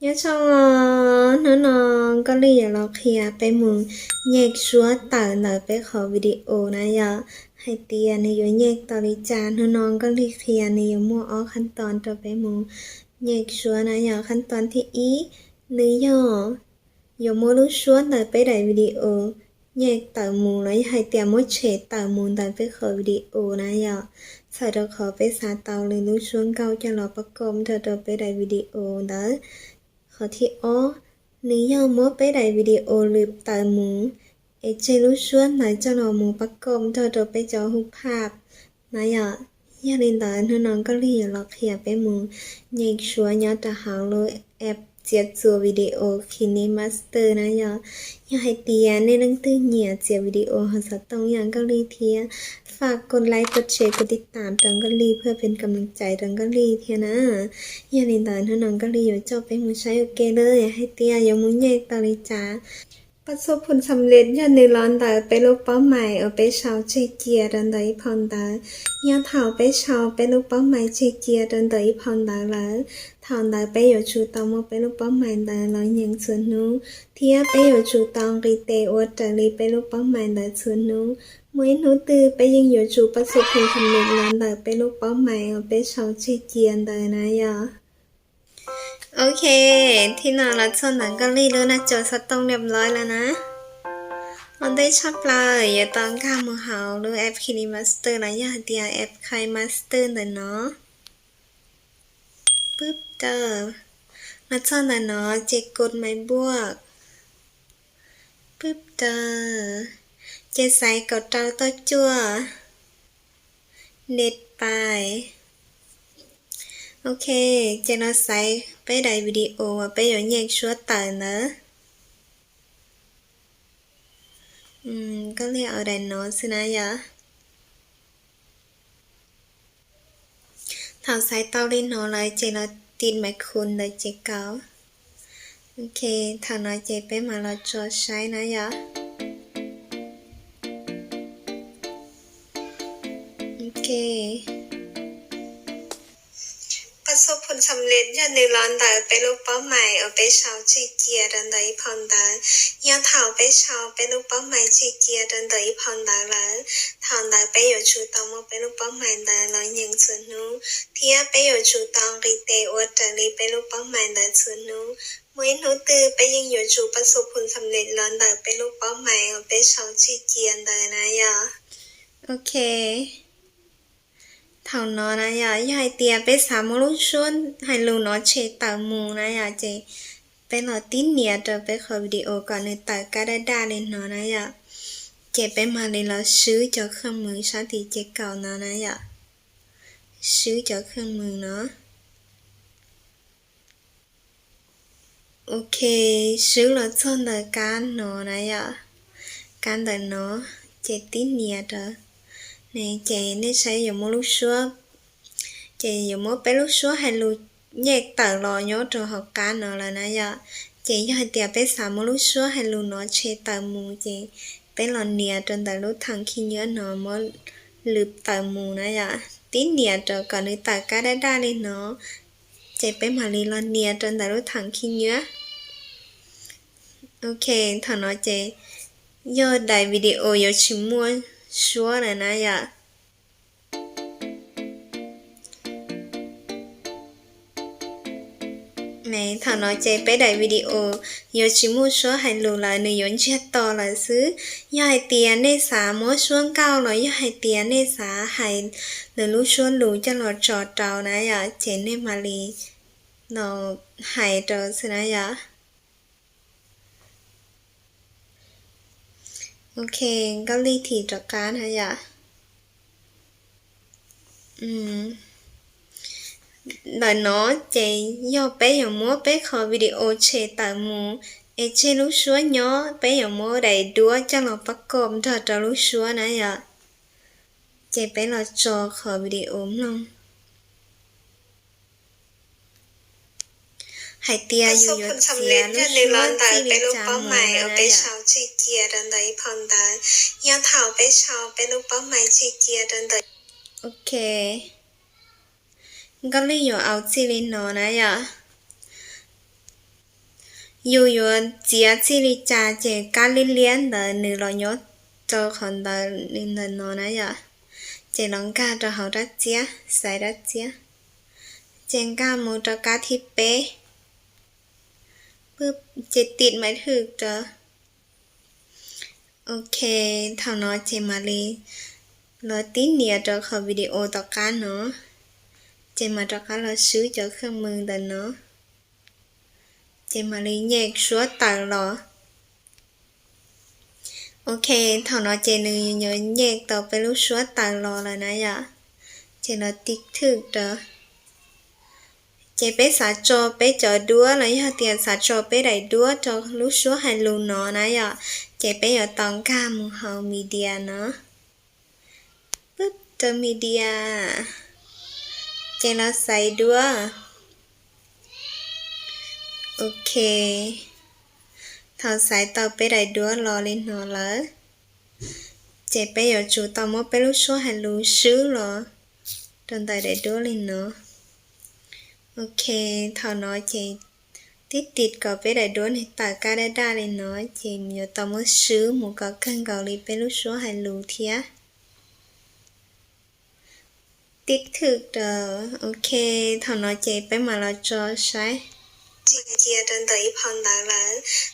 nhớ xong nó có lý là kia bé mùng nhạc xóa tờ nở bé khó video này giờ hay tiền này rồi nhạc tờ lý cha nó có lý kia này mua ởขั้นตอนcho bé mùng nhạc xóa này giờขั้นตอนที่ý lý do mua lúc xóa nở bé đại video nhạc tờ mùng lấy hay tiền mua chế tờ mùng tờ bé khó video này giờ sau đó khó bé xa tàu lên lúc xuống câu cho nó bắt công cho bé đại video đó khó thì lý do mỗi bé đại video lượt tờ mũ trên lúc xuống lại cho nó mũ bắt công cho bé cho hút hạp nói gia đình tới nó có lý lọc hiệp bé mũ nhạc xuống nhớ trả hào lôi app chia sẻ video khi ní master nói nhớ hay tiền nên đăng tư nhẹ chia video họ sẽ tôngอย่างก็lý thia ฝากกดไลค์กดแชร์กดติดตามจังก็รีเพื่อเป็นกำลังใจจังก็รีเทียนะอย่าลืมตอนที่น้องก็รีอยู่จบไปมือใช้โอเคเลยให้เตี้ยอย่ามุ้งใหญ่ตาลิจ้าประสบผลสำเร็จอย่าในร้อนตาไปลูกเป้าหมายเอาไปเชาเชเกียดันไดพอนตาอย่าเถาไปเชาไปลูกเป้าหมายเชเกียดันไดพอนตาแล้วถอนตาไปอยู่ชูตองมาไปลูกเป้าหมายตาแล้วยังส่วนนู้เทียไปอยู่ชูตองรีเตอวดจะรีไปลูกเป้าหมายตาส่วนนู้mỗi nỗ tư bây giờ nhiều chủ bắt số hình thành lực lớn đời bây lúc báo mày ở bây sau chơi chiên đời này giờ ok thì nào là cho nàng cái ly luôn là chờ sát tông đẹp rồi là nè on đây chắp lời giờ tao ca một hào luôn app khi master là giờ thì app khai master rồi nó búp tờ là cho là nó chỉ cột máy buộc búp tờ chế sai cậu trao tôi chua nét bài ok chế nó sai bé đại video và bé ở nhạc số tờ nữa có lẽ ở đây nó xin ai vậy thảo sai tao lên nó lại chế nó tin mày khôn đời chế cáo ok thảo nói chế bé mà nó cho sai nó vậyโอเคประสบผลสำเร็จอย่าในร้อนตาไปลูกเป้าหมายเอาไปเชาเชเกียดันไดพอนตาอย่าเถาไปเชาไปลูกเป้าหมายเชเกียดันไดพอนตาแล้วถอนตาไปอยู่ชูตองมาไปลูกเป้าหมายตาแล้วยังส่วนนู้เทียไปอยู่ชูตองรีเตอวดจะรีไปลูกเป้าหมายตาส่วนนู้mỗi nỗ tư bây giờ nhiều chủประสบผลสำเร็จร้อนตาไปลูกเป้าหมายเอาไปเชาเชเกียดันนะอย่าโอเคthảo nó nè giờ hai tia bé sáng lúc xuân hai lù nó chế tạo mù nè giờ chị bé nó tín nhẹ rồi bé khởi video còn người tạo cái đa lên nó nè giờ chị bé mà lên là sứ cho không mừng sao thì chị cầu nó nè giờ sứ cho không mừng nó ok sứ là son đời can nó nè giờ can đời nó chị tín nhẹ rồi nè chị nên sẽ dùng một lúc xưa chị dùng một bé lúc xưa hay lúc nhạc tờ lò nhớ trường học cá nữa là nãy giờ chị cho hai tiệp bé xả một lúc xưa hay lúc nó chơi tờ mù chị bé lò nè trên tờ lúc thằng khi nhớ nó mới lướt tờ mù nãy giờ tín nè rồi còn cái tờ cá đa lên nó chị bé mà đi lò nè trên tờ lúc thằng khi nhớ ok thằng nói chị do đại video giờ chỉ mua xóa này nè giờ này thằng nói chơi bé đại video giờ chỉ mua số hay lù lại người dẫn chết to là xứ giờ hay tiền nên xả mỗi xuống cao rồi giờ hay tiền nên xả hay lù lú xuống lù cho nó trò trò nè giờ chế nên mà lì nó hay trò xứ nè giờ ok có ly thì trò cá nè giờ đời nó chị do bé giờ múa bé khỏi video chế tạo mù e chế lúc xưa nhớ bé giờ múa đầy đua cho nó bắt cơm cho lúc xưa nè giờ chị bé là cho khỏi video luôn hãy tia dù dù tia lúc xưa chỉ biết chạm mù nè giờ ok có lý do áo chỉ lên nó nè giờ อยู่เจียจิริจาเจกาลิเลียนเดหนึ่งร้อยยศเจอคนเดลินเดนนะอย่าเจลองกาจะเขาดักเจียใส่ดักเจียเจงกาโมจะกาทิเป้ปึ๊บเจติดไม่ถึกเจอโอเคเท่าน้อยเจมาเลยเราตีเนียจะขอวิดีโอต่อกันเนาะเจมาจะกันเราซื้อเจอเครื่องมือเดินเนาะเจมาเลยแยกชัวตัดหรอโอเคเท่าน้อยเจนึงเยอะแยกต่อไปลูกชัวตัดรอแล้วนะอย่าเจเราติ๊กถึกเด้อเจไปสาจอไปจอดัวแล้วอย่าเตียนสาจอไปได้ดัวจอลูกชัวให้ลูเนาะนะอย่าเจไปอยู่ตองกามุเฮามีเดียเนาะปึ๊บเจอมีเดียเจเราใส่ดัวโอเคเท่าใส่ต่อไปได้ดัวรอเลยเนาะแล้วเจไปอยู่จูต่อมอไปลูกชัวให้ลูซื้อหรอจนได้ดัวเลยเนาะโอเคเท่าน้อยเจติดก็ไปได้ดัวให้ตากาได้เลยเนาะเจมีอยู่ต่อมอซื้อหมูก็เครื่องเกาหลีไปลูกชัวให้ลูเทียติ๊กถึกเด้อโอเคเท่าน้อยเจไปมาเราจอใช้เจียเดินต่ออีพอนดาแล้ว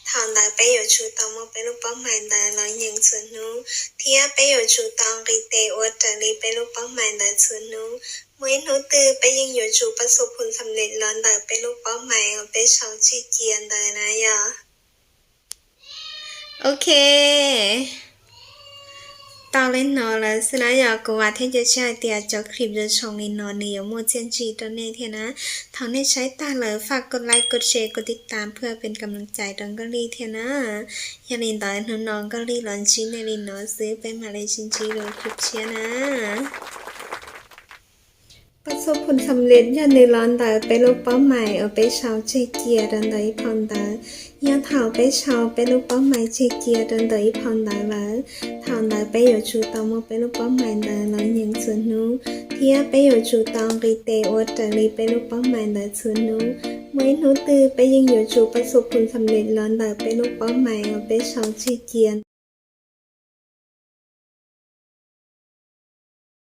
ทอนดาไปอยู่ชูตองมาไปลูกป้อมใหม่ดาแล้วยังส่วนนู้เทียไปอยู่ชูตองรีเตอวดจะรีไปลูกป้อมใหม่ดาส่วนนู้เมื่อนู้ตือไปยังอยู่ชูประสบผลสำเร็จล้อนดาไปลูกป้อมใหม่เอาไปเช่าชีเจียนดานะยะโอเค到了呢了，是那要个话听就下点就 clip 就从你นอนนี่หมดเจนจีตอนนี้เถอะนะทางนี้ใช้ตาเลยฝากกดไลค์กดแชร์กดติดตามเพื่อเป็นกำลังใจตอนก็รีเถอะนะอย่าลืมตอนน้องก็รีหลอนชิ้นในลินนอซื้อไปมาเลยชินจีเลยคลิปเชียนะประสบผลสำเร็จยันในร้อนตาไปลูกเป้าหมายเอาไปเช่าเชเกียดันไดพอนตายันเถ่าไปเช่าไปลูกเป้าหมายเชเกียดันไดพอนตาแล้วเถ่าตาไปอยู่ชูตองมาไปลูกเป้าหมายตาแล้วยังส่วนนู้เทียไปอยู่ชูตองรีเตอวดจะรีไปลูกเป้าหมายตาส่วนนู้เมื่อนู้ตือไปยังอยู่ชูประสบผลสำเร็จร้อนตาไปลูกเป้าหมายเอาไปเช่าเชเกีย